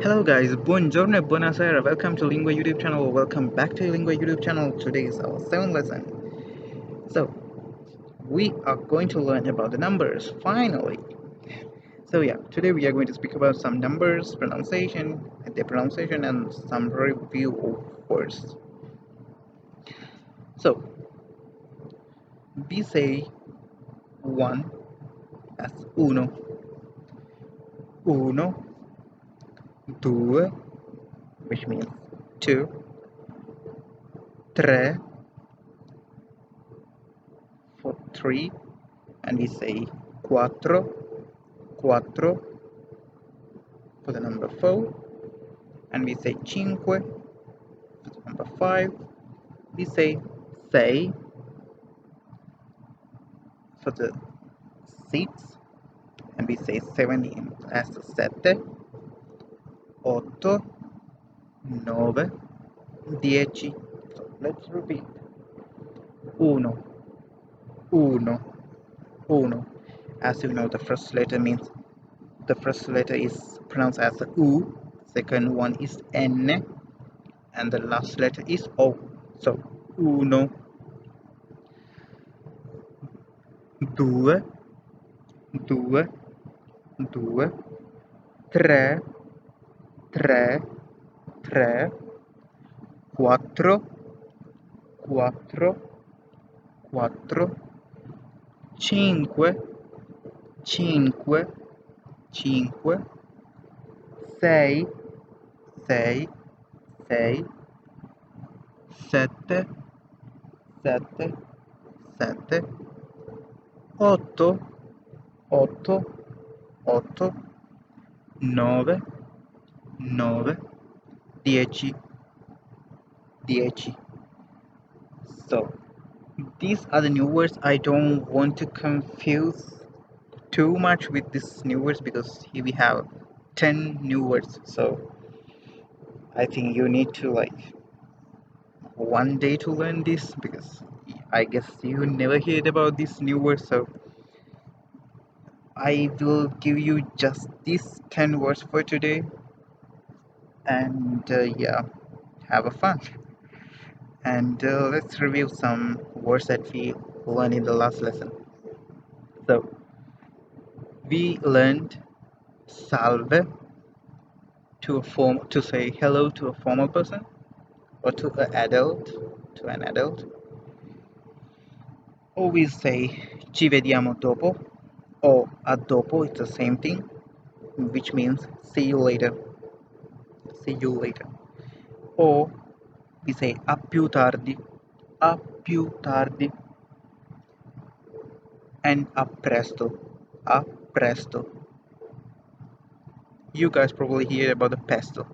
Hello guys, buongiorno e buonasera, welcome to Lingua YouTube channel, welcome back to Lingua YouTube channel. Today is our 7th lesson. So, we are going to learn about the numbers, finally. So yeah, today we are going to speak about some numbers, their pronunciation and some review of words. So, we say 1 as uno, uno, due, which means 2, tre, for 3, and we say quattro, quattro for the number 4, and we say cinque for the number 5. We say sei for the 6, and we say 7 as the sette, otto, nove, dieci. So let's repeat. Uno, uno, uno. As you know, the first letter is pronounced as U, second one is N, and the last letter is O. So uno, due, due, due, tre, tre, tre, quattro, quattro, quattro, cinque, cinque, cinque, sei, sei, sei, sette, sette, sette, otto, otto, otto, nove, nove, dieci, dieci. So these are the new words. I don't want to confuse too much with these new words because here we have 10 new words. So I think you need to one day to learn this, because I guess you never heard about these new words. So I will give you just these 10 words for today, and yeah, have a fun. And let's review some words that we learned in the last lesson. So we learned salve to say hello to a formal person or to an adult. Or we say ci vediamo dopo, or a dopo, it's the same thing, which means see you later, see you later. Or we say a più tardi, a più tardi, and a presto, a presto. You guys probably hear about the pesto,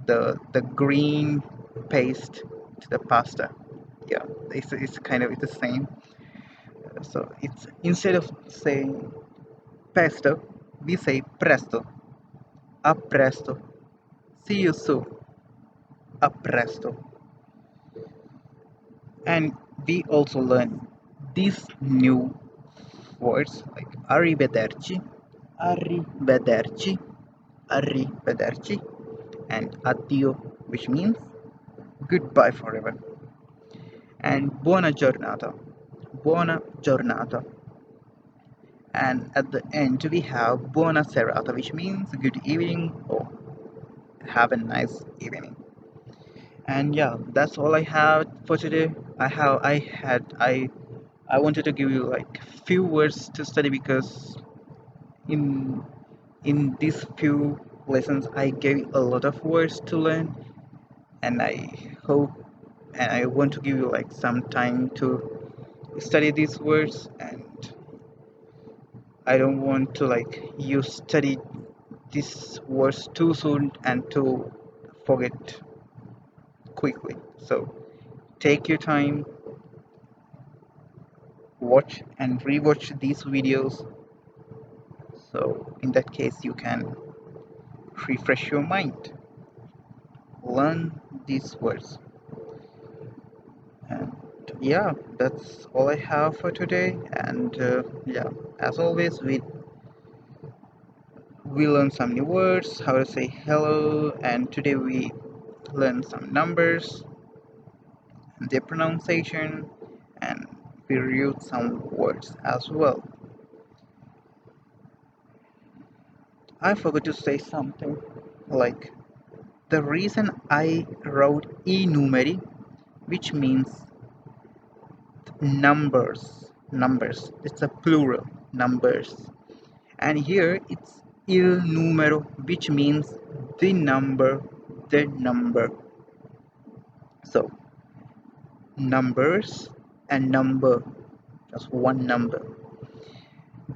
the green paste to the pasta. Yeah, it's the same. So it's, instead of saying pesto, we say presto, a presto, see you soon, a presto. And we also learn these new words like arrivederci, arrivederci, arrivederci, and addio, which means goodbye forever, and buona giornata, buona giornata. And at the end we have buona serata, which means good evening or have a nice evening. And yeah, that's all I have for today. I wanted to give you few words to study, because in these few lessons I gave a lot of words to learn, and I want to give you some time to study these words, and I don't want to you study these words too soon and to forget quickly. So take your time, watch and rewatch these videos, so in that case you can refresh your mind, learn these words. And yeah, that's all I have for today. And yeah, as always, we learn some new words, how to say hello, and today we learn some numbers, their pronunciation, and we reviewed some words as well. I forgot to say something like the reason I wrote e-numeri, which means numbers, it's a plural, numbers, and here it's il numero, which means the number. So numbers and number, just one number.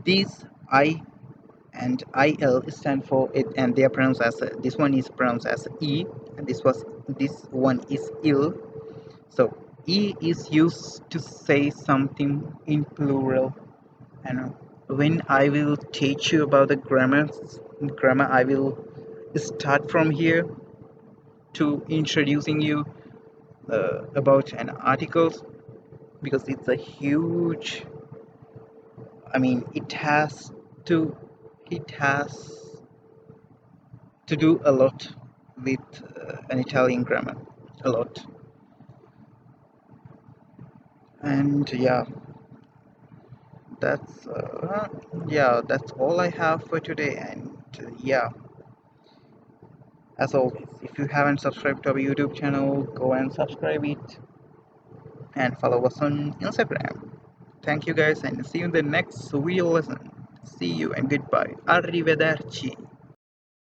These I and il stand for it, and they are pronounced as this one is pronounced as e, and this one is il. So e is used to say something in plural, and when I will teach you about the grammar, I will start from here to introducing you about an articles, because it's a huge, I mean, it has to do a lot with an Italian grammar, a lot. And that's that's all I have for today. And as always, if you haven't subscribed to our YouTube channel, go and subscribe it and follow us on Instagram. Thank you guys, and see you in the next video lesson. See you and goodbye. Arrivederci.